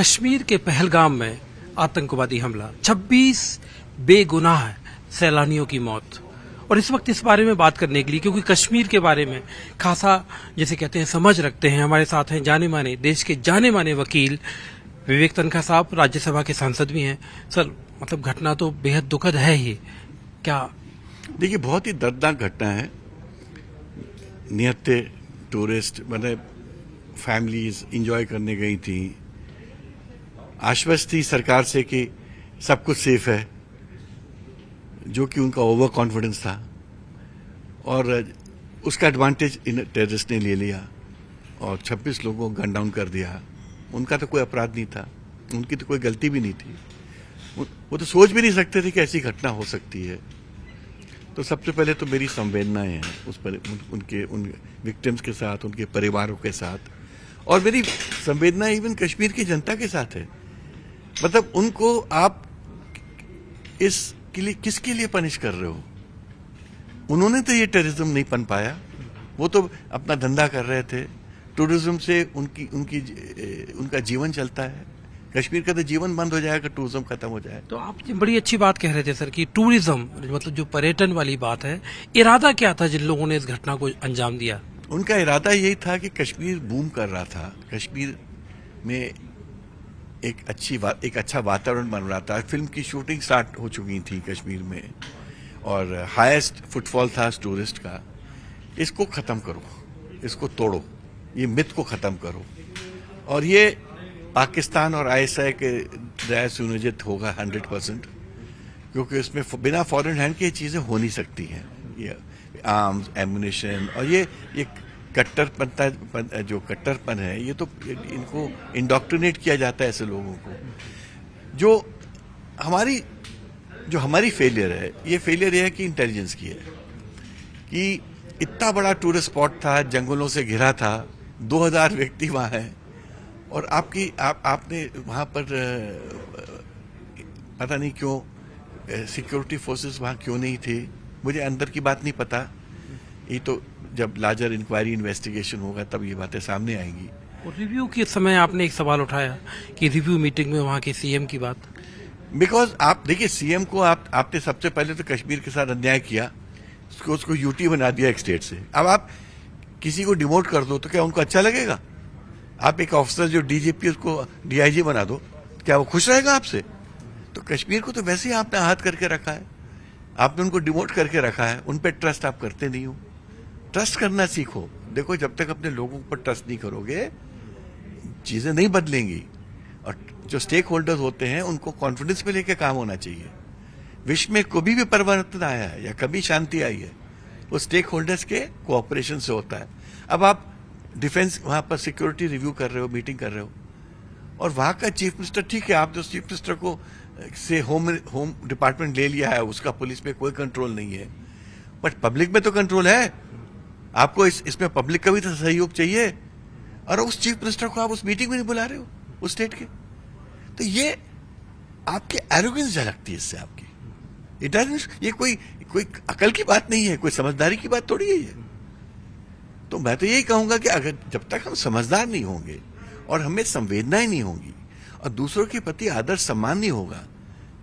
कश्मीर के पहलगाम में आतंकवादी हमला, 26 बेगुनाह सैलानियों की मौत। और इस वक्त इस बारे में बात करने के लिए, क्योंकि कश्मीर के बारे में खासा जैसे कहते हैं समझ रखते हैं, हमारे साथ हैं जाने माने देश के जाने माने वकील विवेक तनखा साहब, राज्यसभा के सांसद भी हैं। सर, मतलब घटना तो बेहद दुखद है ही। क्या देखिए, बहुत ही दर्दनाक घटना है। निहत्थे टूरिस्ट मतलब फैमिलीज इंजॉय करने गई थी, आश्वस्त थी सरकार से कि सब कुछ सेफ है, जो कि उनका ओवर कॉन्फिडेंस था और उसका एडवांटेज इन टेररिस्ट ने ले लिया और 26 लोगों को गन डाउन कर दिया। उनका तो कोई अपराध नहीं था, उनकी तो कोई गलती भी नहीं थी। वो तो सोच भी नहीं सकते थे कि ऐसी घटना हो सकती है। तो सबसे पहले तो मेरी संवेदनाएं हैं उस पर, उन विक्टिम्स के साथ, उनके परिवारों के साथ, और मेरी संवेदनाएं इवन कश्मीर की जनता के साथ है। मतलब उनको आप किसके लिए पनिश कर रहे हो? उन्होंने तो ये टेररिज्म नहीं पन पाया, वो तो अपना धंधा कर रहे थे। टूरिज्म से उनका जीवन चलता है। कश्मीर का तो जीवन बंद हो जाएगा, टूरिज्म खत्म हो जाए। तो आप बड़ी अच्छी बात कह रहे थे सर कि टूरिज्म मतलब जो पर्यटन वाली बात है, इरादा क्या था जिन लोगों ने इस घटना को अंजाम दिया? उनका इरादा यही था कि कश्मीर बूम कर रहा था, कश्मीर में एक अच्छा वातावरण बन रहा था। फिल्म की शूटिंग स्टार्ट हो चुकी थी कश्मीर में और हाईएस्ट फुटफॉल था टूरिस्ट का। इसको खत्म करो, इसको तोड़ो, ये मिथ को खत्म करो। और ये पाकिस्तान और आईएसआई के दया सुनियोजित होगा 100%, क्योंकि इसमें बिना फॉरेन हैंड के चीजें हो नहीं सकती हैं। ये आर्म्स, एम्युनिशन और ये कट्टरपन, जो कट्टरपन है, ये तो इनको इंडोक्ट्रिनेट किया जाता है ऐसे लोगों को। जो हमारी फेलियर है, ये फेलियर ये है कि इंटेलिजेंस की है कि इतना बड़ा टूरिस्ट स्पॉट था, जंगलों से घिरा था, 2000 व्यक्ति वहां हैं और आपने वहां पर पता नहीं क्यों सिक्योरिटी फोर्सेस वहां क्यों नहीं थे। मुझे अंदर की बात नहीं पता, ये तो जब लार्जर इंक्वायरी इन्वेस्टिगेशन होगा तब ये बातें सामने आएंगी। और रिव्यू के समय आपने एक सवाल उठाया कि रिव्यू मीटिंग में वहां के सीएम की बात, बिकॉज आप देखिए, सीएम को आपने सबसे पहले तो कश्मीर के साथ अन्याय किया, उसको यूटी बना दिया एक स्टेट से। अब आप किसी को डिमोट कर दो तो क्या उनको अच्छा लगेगा? आप एक ऑफिसर जो डीजीपी उसको डीआईजी बना दो, क्या वो खुश रहेगा आपसे? तो कश्मीर को तो वैसे ही आपने आहत करके रखा है, आपने उनको डिमोट करके रखा है, उन पर ट्रस्ट आप करते नहीं हो। ट्रस्ट करना सीखो। देखो, जब तक अपने लोगों पर ट्रस्ट नहीं करोगे चीजें नहीं बदलेंगी। और जो स्टेक होल्डर्स होते हैं उनको कॉन्फिडेंस में लेके काम होना चाहिए। विश्व में कभी भी परिवर्तन आया है या कभी शांति आई है, वो स्टेक होल्डर्स के कोऑपरेशन से होता है। अब आप डिफेंस वहां पर सिक्योरिटी रिव्यू कर रहे हो, मीटिंग कर रहे हो, और वहां का चीफ मिनिस्टर, ठीक है, आप जो चीफ मिनिस्टर को से होम डिपार्टमेंट ले लिया है, उसका पुलिस पे कोई कंट्रोल नहीं है, बट पब्लिक में तो कंट्रोल है। आपको इसमें पब्लिक का भी तो सहयोग चाहिए, और उस चीफ मिनिस्टर को आप उस मीटिंग में नहीं बुला रहे हो उस स्टेट के। तो ये आपकी एरोगेंस झलकती है इससे आपकी। ये कोई अकल की बात नहीं है, कोई समझदारी की बात थोड़ी है ये। तो मैं तो यही कहूंगा कि अगर जब तक हम समझदार नहीं होंगे और हमें संवेदनाएं नहीं होंगी और दूसरों के प्रति आदर सम्मान नहीं होगा,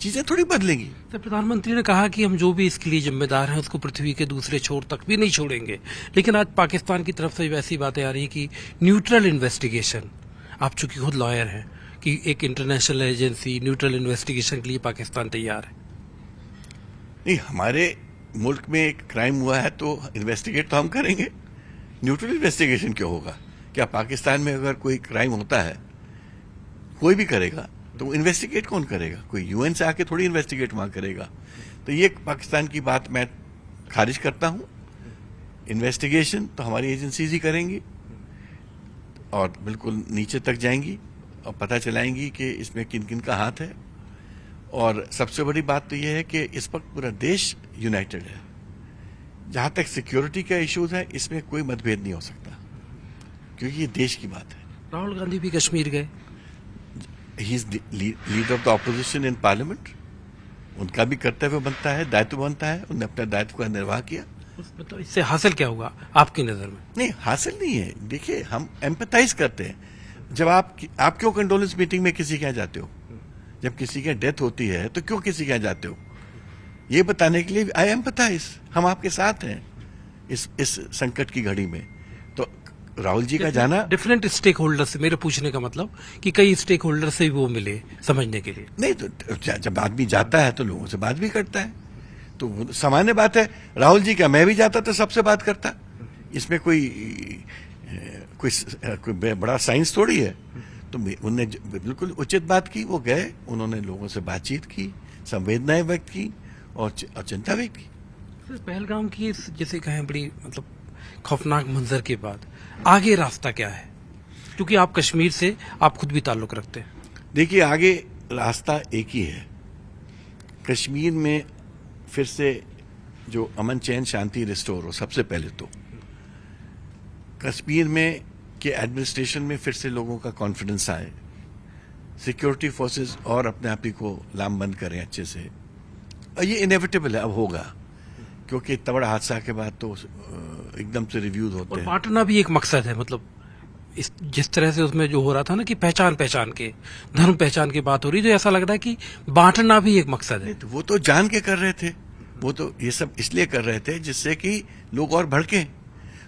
चीजें थोड़ी बदलेंगी। तो प्रधानमंत्री ने कहा कि हम जो भी इसके लिए जिम्मेदार हैं उसको पृथ्वी के दूसरे छोर तक भी नहीं छोड़ेंगे, लेकिन आज पाकिस्तान की तरफ से वैसी बातें आ रही है कि न्यूट्रल इन्वेस्टिगेशन, आप चूंकि खुद लॉयर हैं, कि एक इंटरनेशनल एजेंसी न्यूट्रल इन्वेस्टिगेशन के लिए पाकिस्तान तैयार है। नहीं, हमारे मुल्क में एक क्राइम हुआ है तो इन्वेस्टिगेट तो हम करेंगे। न्यूट्रल इन्वेस्टिगेशन क्यों होगा? क्या पाकिस्तान में अगर कोई क्राइम होता है, कोई भी करेगा, तो इन्वेस्टिगेट कौन करेगा? कोई यूएन से आके थोड़ी इन्वेस्टिगेट वहां करेगा। तो ये पाकिस्तान की बात मैं खारिज करता हूं। इन्वेस्टिगेशन तो हमारी एजेंसीज ही करेंगी और बिल्कुल नीचे तक जाएंगी और पता चलाएंगी कि इसमें किन किन का हाथ है। और सबसे बड़ी बात तो यह है कि इस वक्त पूरा देश यूनाइटेड है। जहां तक सिक्योरिटी का इश्यूज है, इसमें कोई मतभेद नहीं हो सकता, क्योंकि ये देश की बात है। राहुल गांधी भी कश्मीर गए, he is leader of the opposition in parliament. उनका भी कर्तव्य बनता है, दायित्व बनता है, उन्होंने अपने दायित्व का निर्वाह किया। मतलब इससे हासिल क्या होगा आपकी नजर में? नहीं, हासिल नहीं है। देखिए, हम एम्पैथाइज करते हैं। जब आप क्यों कंडोलेंस मीटिंग में किसी के यहाँ जाते हो? जब किसी की डेथ होती है तो क्यों किसी के यहाँ जाते हो? ये बताने के लिए आई एम्पैथाइज, हम आपके साथ हैं इस संकट की घड़ी में। तो राहुल जी का जाना, डिफरेंट स्टेक होल्डर से, मेरे पूछने का मतलब कि कई स्टेक होल्डर से भी वो मिले समझने के लिए। नहीं तो जब आदमी जाता है तो लोगों से बात भी करता है, तो सामान्य बात है। राहुल जी क्या, मैं भी जाता तो सबसे बात करता, इसमें कोई बड़ा साइंस थोड़ी है। तो उन्होंने बिल्कुल उचित बात की, वो गए, उन्होंने लोगों से बातचीत की, संवेदनाएं व्यक्त की और चिंता व्यक्त की। पहलगाम की जैसे कहें बड़ी मतलब खौफनाक मंजर के बाद आगे रास्ता क्या है, क्योंकि आप कश्मीर से आप खुद भी ताल्लुक रखते हैं। देखिए, आगे रास्ता एक ही है, कश्मीर में फिर से जो अमन चैन शांति रिस्टोर हो। सबसे पहले तो कश्मीर में के एडमिनिस्ट्रेशन में फिर से लोगों का कॉन्फिडेंस आए, सिक्योरिटी फोर्सेस और अपने आप ही को लामबंद करें अच्छे से। और ये इनएविटेबल है, अब होगा, क्योंकि इतना बड़ा हादसा के बाद तो एकदम से रिव्यूज होते और हैं। बांटना भी एक मकसद है, मतलब जिस तरह से उसमें जो हो रहा था ना कि पहचान के धर्म पहचान की बात हो रही, तो ऐसा लग रहा है कि बांटना भी एक मकसद है। तो वो तो जान के कर रहे थे, वो तो ये सब इसलिए कर रहे थे जिससे कि लोग और भड़कें,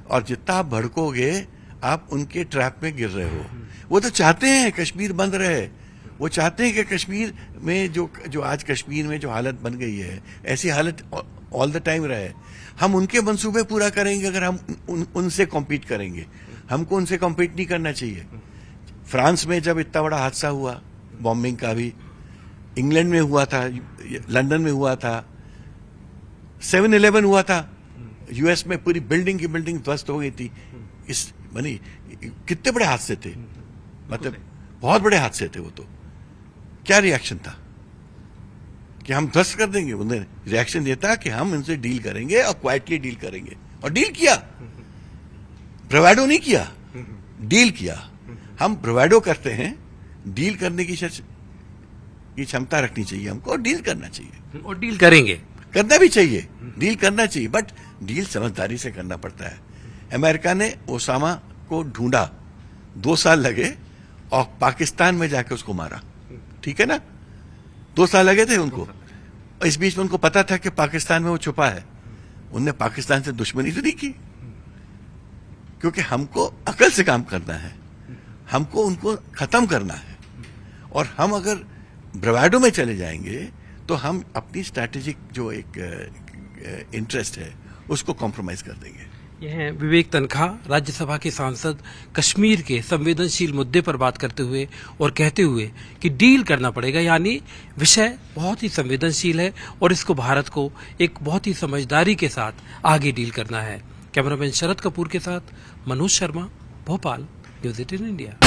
और जितना आप भड़कोगे आप उनके ट्रैप में गिर रहे हो। वो तो चाहते हैं कश्मीर बंद रहे, वो चाहते हैं कि कश्मीर में जो आज कश्मीर में जो हालत बन गई है, ऐसी हालत ऑल द टाइम रहे। हम उनके मंसूबे पूरा करेंगे अगर हम उनसे कॉम्पीट करेंगे। हमको उनसे कॉम्पीट नहीं करना चाहिए। फ्रांस में जब इतना बड़ा हादसा हुआ बॉम्बिंग का, भी इंग्लैंड में हुआ था, लंदन में हुआ था, 7/11 हुआ था, यूएस में पूरी बिल्डिंग की बिल्डिंग ध्वस्त हो गई थी। इस बनी कितने बड़े हादसे थे, मतलब बहुत बड़े हादसे थे। वो तो क्या रिएक्शन था कि हम ध्वस्त कर देंगे? उन्होंने रिएक्शन दिया था कि हम इनसे डील करेंगे और क्वाइटली डील करेंगे, और डील किया। ब्रवाडो नहीं किया, डील किया। हम ब्रवाडो करते हैं, डील करने की क्षमता रखनी चाहिए हमको, और डील करना चाहिए, और डील करेंगे, करना भी चाहिए, डील करना चाहिए, बट डील समझदारी से करना पड़ता है। अमेरिका ने ओसामा को ढूंढा, 2 साल लगे, और पाकिस्तान में जाके उसको मारा, ठीक है ना? 2 साल लगे थे उनको। इस बीच में उनको पता था कि पाकिस्तान में वो छुपा है। उनने पाकिस्तान से दुश्मनी तो नहीं की, क्योंकि हमको अकल से काम करना है, हमको उनको खत्म करना है। और हम अगर ब्रवाडो में चले जाएंगे तो हम अपनी स्ट्रैटेजिक जो एक इंटरेस्ट है उसको कॉम्प्रोमाइज कर देंगे। यह हैं विवेक तनखा, राज्यसभा के सांसद, कश्मीर के संवेदनशील मुद्दे पर बात करते हुए और कहते हुए कि डील करना पड़ेगा, यानी विषय बहुत ही संवेदनशील है और इसको भारत को एक बहुत ही समझदारी के साथ आगे डील करना है। कैमरामैन शरद कपूर के साथ मनोज शर्मा, भोपाल, न्यूज़ 18 इंडिया।